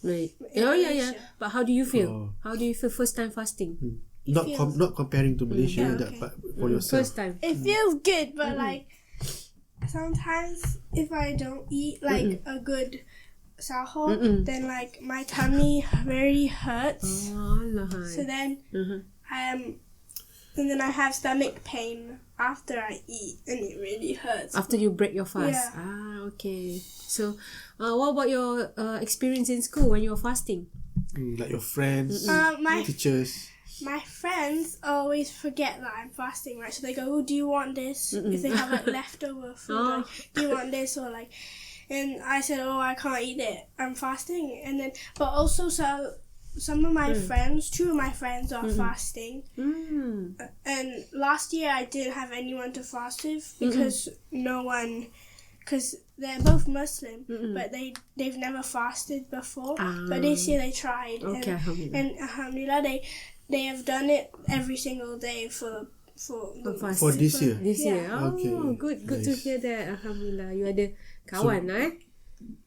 Right. In Yeah. Malaysia. But how do you feel? Oh. How do you feel first time fasting? Not comparing to Malaysia, Yeah, that, okay. but for yourself. First time. It feels good, but like sometimes if I don't eat like a good sahur, then like my tummy very hurts. So then and then I have stomach pain after I eat, and it really hurts. After you break your fast. Yeah. Okay. So, what about your experience in school when you were fasting? Like your friends, teachers. My friends always forget that I'm fasting, right? So they go, "Oh, do you want this?" If they have like leftover food, like, do you want this or like? And I said, "Oh, I can't eat it. I'm fasting." And then, but also some of my friends, 2 of my friends are fasting. And last year I didn't have anyone to fast with because because they're both Muslim, but they've never fasted before. But this year they tried, Okay, and alhamdulillah they have done it every single day for For this year. This year. Yeah. Oh, Okay. good to Nice. hear that. Alhamdulillah. You ada kawan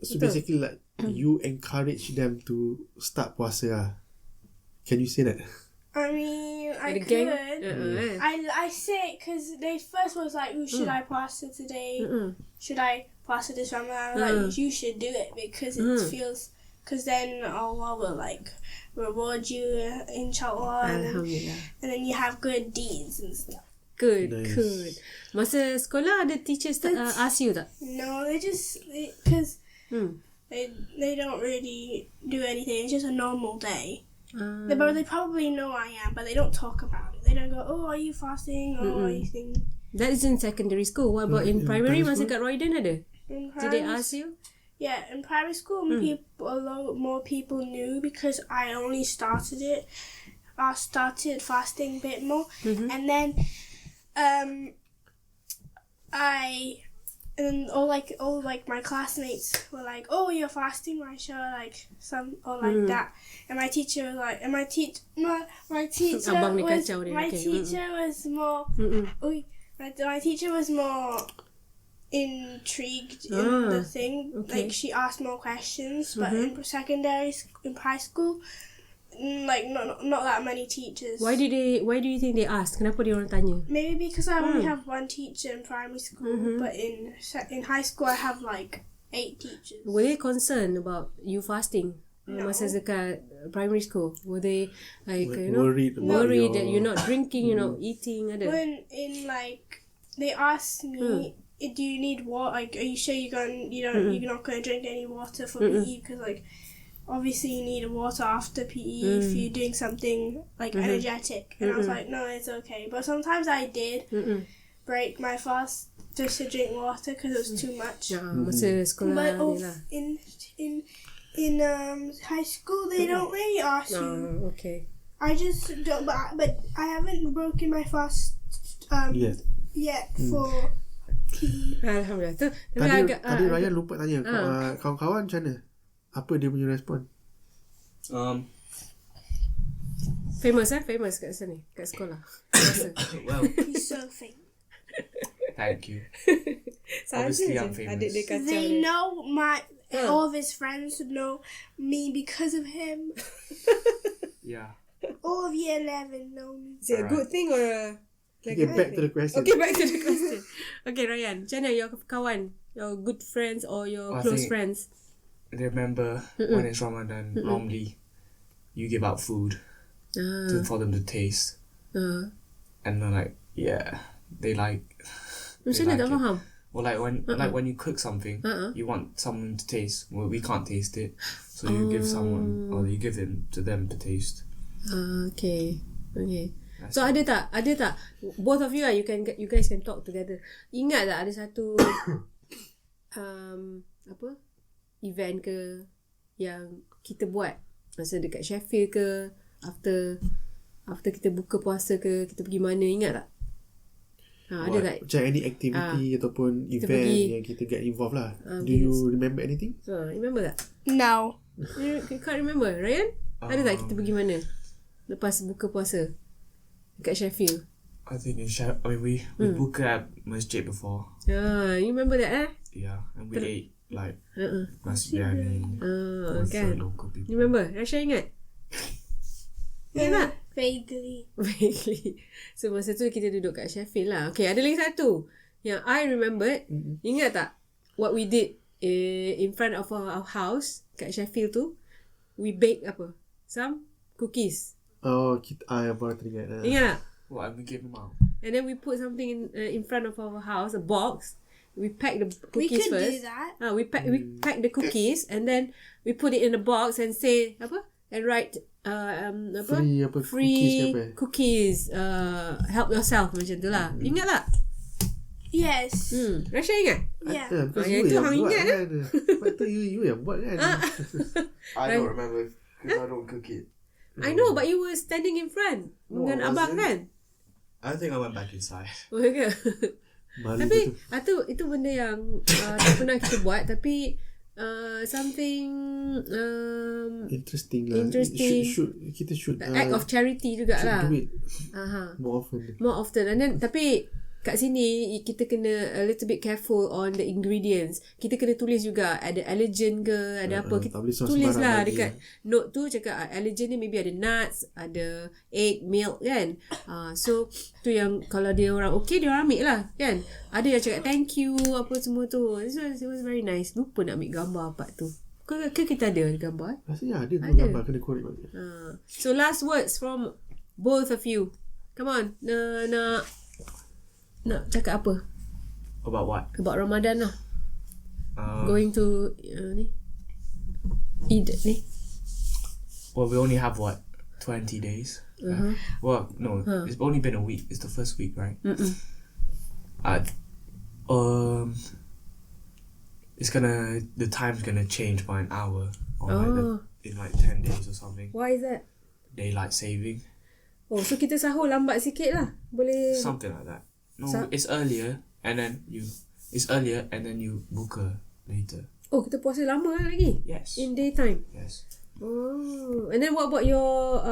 So basically like you encourage them to start puasa lah. Can you say that? I mean, I The could. gang? I say because they first was like, "Oh, should I pasta today? Should I pasta this Ramadan?" Like, you should do it because it feels. Because then Allah will like reward you, inshallah, Alhamdulillah. and then you have good deeds and stuff. Good, Nice. good. Masa sekolah ada teachers ask you tak? No, because they don't really do anything. It's just a normal day. They probably know I am, but they don't talk about it. They don't go, "Oh, are you fasting?" or anything. That is in secondary school. What about in primary? primary Masa school? kat Royden ada? In Did they primary- ask you? Yeah, in primary school, a lot more people knew because I only started it. I started fasting a bit more, and then all my classmates were like, "Oh, you're fasting, Maisha," like that. And my teacher was like, my teacher was more. My teacher was more intrigued in the thing. Okay. Like she asked more questions, but in high school, like not that many teachers. Why do you think they ask? Kenapa dia orang tanya? Maybe because I only have one teacher in primary school, but in high school I have like 8 teachers. Were they concerned about you fasting? No. Masa dekat primary school, were they like worried that you're not drinking, you're not eating? Ada? When they asked me, "Do you need water? Like, are you sure you're not going to drink any water for PE? Because like, obviously you need water after PE if you're doing something like energetic." And I was like, "No, it's okay." But sometimes I did break my fast just to drink water because it was too much. Masa sekolah But ni lah. in high school they don't really ask you. Okay. I just don't. But I haven't broken my fast yet for PE. Alhamdulillah. Tu Tadi Ryan lupa tanya kawan-kawan macam mana? Apa dia punya respon? famous kat sana, kat sekolah. Well, He's so famous. thank you. Obviously, I'm famous. Adik dia kacau They dia. know all of his friends know me because of him. Yeah. All of year 11 know me. Is it a good thing or a Okay, back to the question. Okay, back to the question. Okay, Ryan, macam mana your kawan, your good friends or your I close think- friends? Remember when it's Ramadan, normally you give out food for them to taste, and they're like, yeah, they like. Macam mana tak faham? Or like when you cook something, you want someone to taste. Well, we can't taste it, so you give someone or you give them to taste. Okay. So ada tak both of you lah, you guys can talk together. Ingat tak ada satu event ke yang kita buat masa dekat Sheffield ke, after kita buka puasa ke, kita pergi mana, ingat tak? Ada tak? Macam any activity ataupun event yang kita get involved lah. Do you remember anything? Remember tak? No. You can't remember, Ryan? Ada tak kita pergi mana lepas buka puasa dekat Sheffield? I think we booked at masjid before. You remember that Yeah, and we ate like nasi biryani with kan? the local people. You remember? Rasha ingat? Ingat tak? Vaguely. So masa tu kita duduk kat Sheffield lah. Okay, ada lagi satu yang I remembered. Ingat tak what we did in front of our house kat Sheffield tu? We bake some cookies. Oh, I baru teringat. Ingat tak? What, and we gave them out. And then we put something in front of our house, a box. We pack the We cookies could first. do that. We pack the cookies and then we put it in a box and say and write free cookies, help yourself macam tu lah. Ingat tak? Yes. Rasha ingat? Yeah. Because yang you tu yang hang buat ingat kan. Lepas tu you yang buat kan. I don't remember because I don't cook it. I know, but you were standing in front dengan abang kan? I think I went back inside. Oh, ke? Malu Tapi betul. itu benda yang tak pernah kita buat, tapi something Interesting lah. Kita should act of charity jugalah. do it more often. And then tapi kat sini kita kena a little bit careful on the ingredients. Kita kena tulis juga ada allergen ke, ada apa, kita tulis lah dekat note tu, cakap allergen ni maybe ada nuts, ada egg, milk kan. So tu yang kalau dia orang okay, dia orang ambil lah kan. Ada yang cakap thank you apa semua tu. It was very nice. Lupa nak ambil gambar part tu. Ke kita ada gambar? Rasanya ada gambar, kena korek balik. So last words from both of you. Come on. Nak cakap apa? About what? About Ramadan lah. Going to ni Eid ni. Well, we only have 20 days. Well, no, it's only been a week. It's the first week, right? the time's gonna change by an hour or in like 10 days or something. Why is that? Daylight saving. Oh, so kita sahur lambat sikit lah. Boleh. Something like that. No, it's earlier and then you buka later. Oh, kita puasa lama lagi? Yes. In daytime? Yes. Oh. And then what about your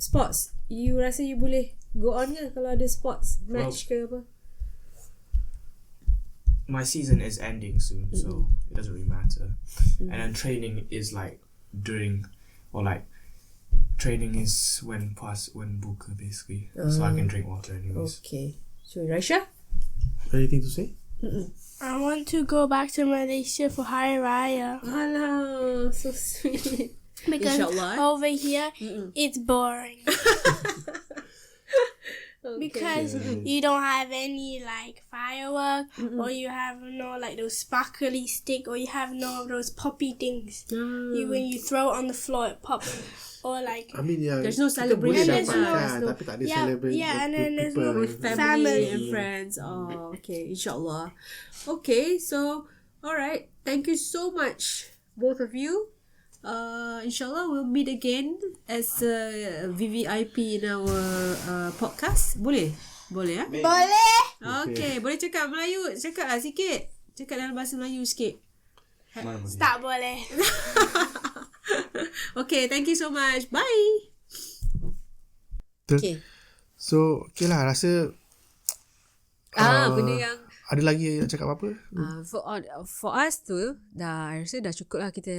sports? You rasa you boleh go on ke kalau ada sports match ke apa? My season is ending soon, so it doesn't really matter. And then training is like training is when buka basically. So I can drink water anyways. Okay. So Raisha? Anything to say? I want to go back to Malaysia for Hari Raya. Alah, so sweet. Because Inshallah. over here, it's boring. Because you don't have any like firework, or you have no like those sparkly stick, or you have no of those poppy things. When you throw it on the floor, it pops. Or like I mean, yeah, there's no kita boleh celebration. dapatkan, tapi tak ada celebrate and then there's no with family family and friends. Oh, okay, inshallah. Okay, so alright, thank you so much, both of you. Inshallah we'll meet again as VVIP in our podcast. Boleh ya? Boleh. Okay, boleh cakap Melayu. Cakap lah sikit. Cakap dalam bahasa Melayu sikit. Tak boleh. Okay, thank you so much. Bye. Okay. So, okay lah, rasa benda yang ada lagi nak cakap apa? For us tu dah rasa dah cukup lah kita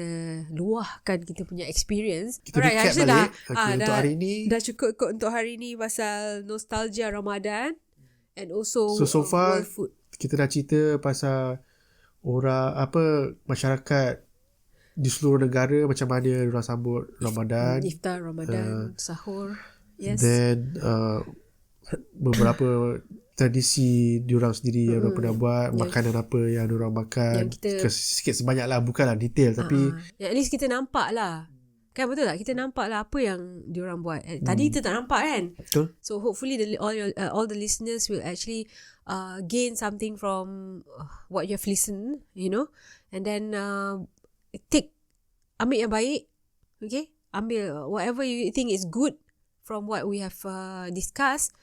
luahkan kita punya experience. Kita recap balik untuk hari ni. Dah cukup kot untuk hari ni pasal nostalgia Ramadan and also so far world food. Kita dah cerita pasal masyarakat di seluruh negara macam mana diorang sambut Ramadan, iftar Ramadan, sahur. Yes. Then beberapa tradisi diorang sendiri yang diorang pernah buat, makanan apa yang diorang makan, sikit sebanyak lah, bukanlah detail tapi at least kita nampak lah kan, betul tak? Kita nampak lah apa yang diorang buat. Tadi kita tak nampak kan. Betul. So hopefully all the listeners will actually gain something from what you have listened, and then ambil yang baik, okay, ambil whatever you think is good from what we have discussed.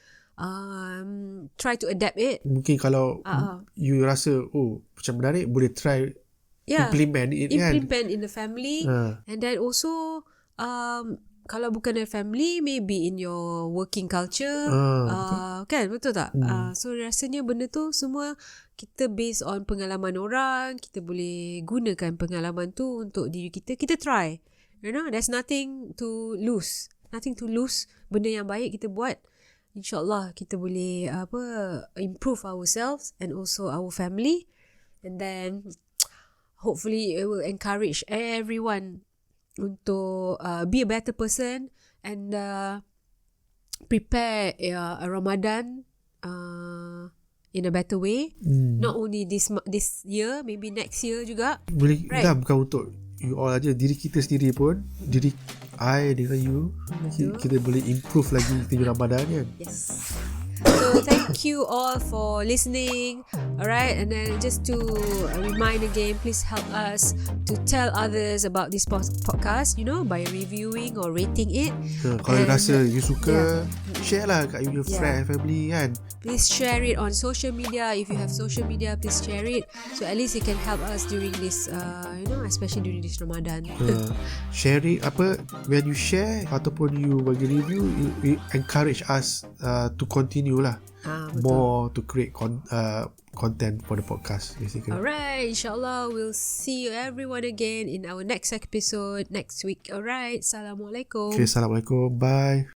Try to adapt it. Mungkin kalau you rasa macam menarik, boleh try implement it kan, implement in the family. And then also kalau bukan the family, maybe in your working culture. Kan, betul tak? So rasanya benda tu semua kita based on pengalaman orang. Kita boleh gunakan pengalaman tu untuk diri kita. Kita try, there's nothing to lose. Benda yang baik kita buat, InsyaAllah kita boleh improve ourselves and also our family, and then hopefully it will encourage everyone untuk be a better person and prepare a Ramadan in a better way. Not only this year, maybe next year juga. Boleh, right? Bukan untuk you all aja, diri kita sendiri pun, diri you, kita boleh improve lagi kita Ramadan kan. Yes. So thank you all for listening. Alright, and then just to remind again, please help us to tell others about this podcast, by reviewing or rating it. Kalau rasa you suka, share lah kat your friend, family kan. Please share it on social media. If you have social media, please share it. So at least it can help us during this, especially during this Ramadan. Share it, when you share ataupun you bagi review, you encourage us to continue lah. More to create content for the podcast basically. Alright, insyaAllah we'll see you everyone again in our next episode next week. Alright, Assalamualaikum. Okay, Assalamualaikum. Bye.